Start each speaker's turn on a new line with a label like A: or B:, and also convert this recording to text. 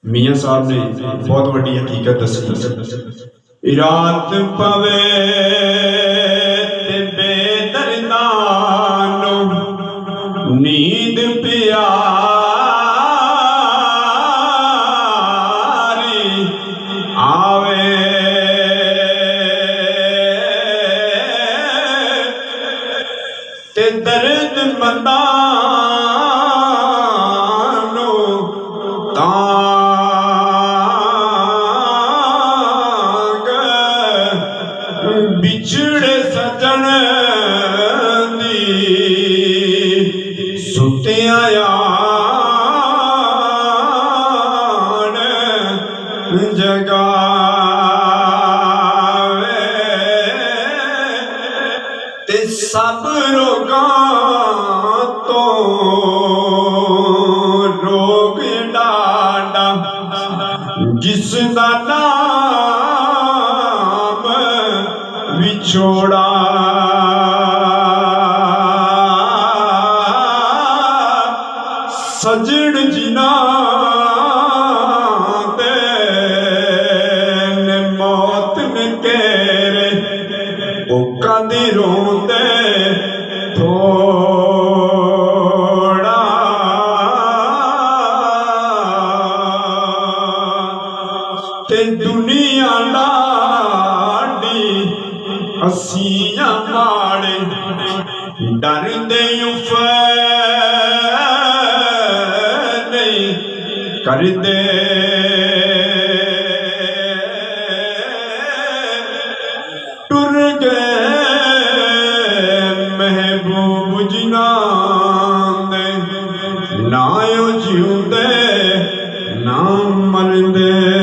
A: मियाँ साहब ने बहुत बड़ी हकीकत दसी। रात पवे ते बेदर्दानो नींद प्यारी आवे ते दर्द मंदानो तांग बिछड़े सजन दी सुतिया यान जगावे ते सब रोगां तो रोग डाडा जिसदा नाम विछोड़ा सजन जिना दे मौत ने केरे ओ कदी रोंदे थोड़ा ते दुनिया लाडी हसिया माड़े डर दे नहीं कर दे टुर गए महबूब जिना दे ना जिउंदे ना मरदे।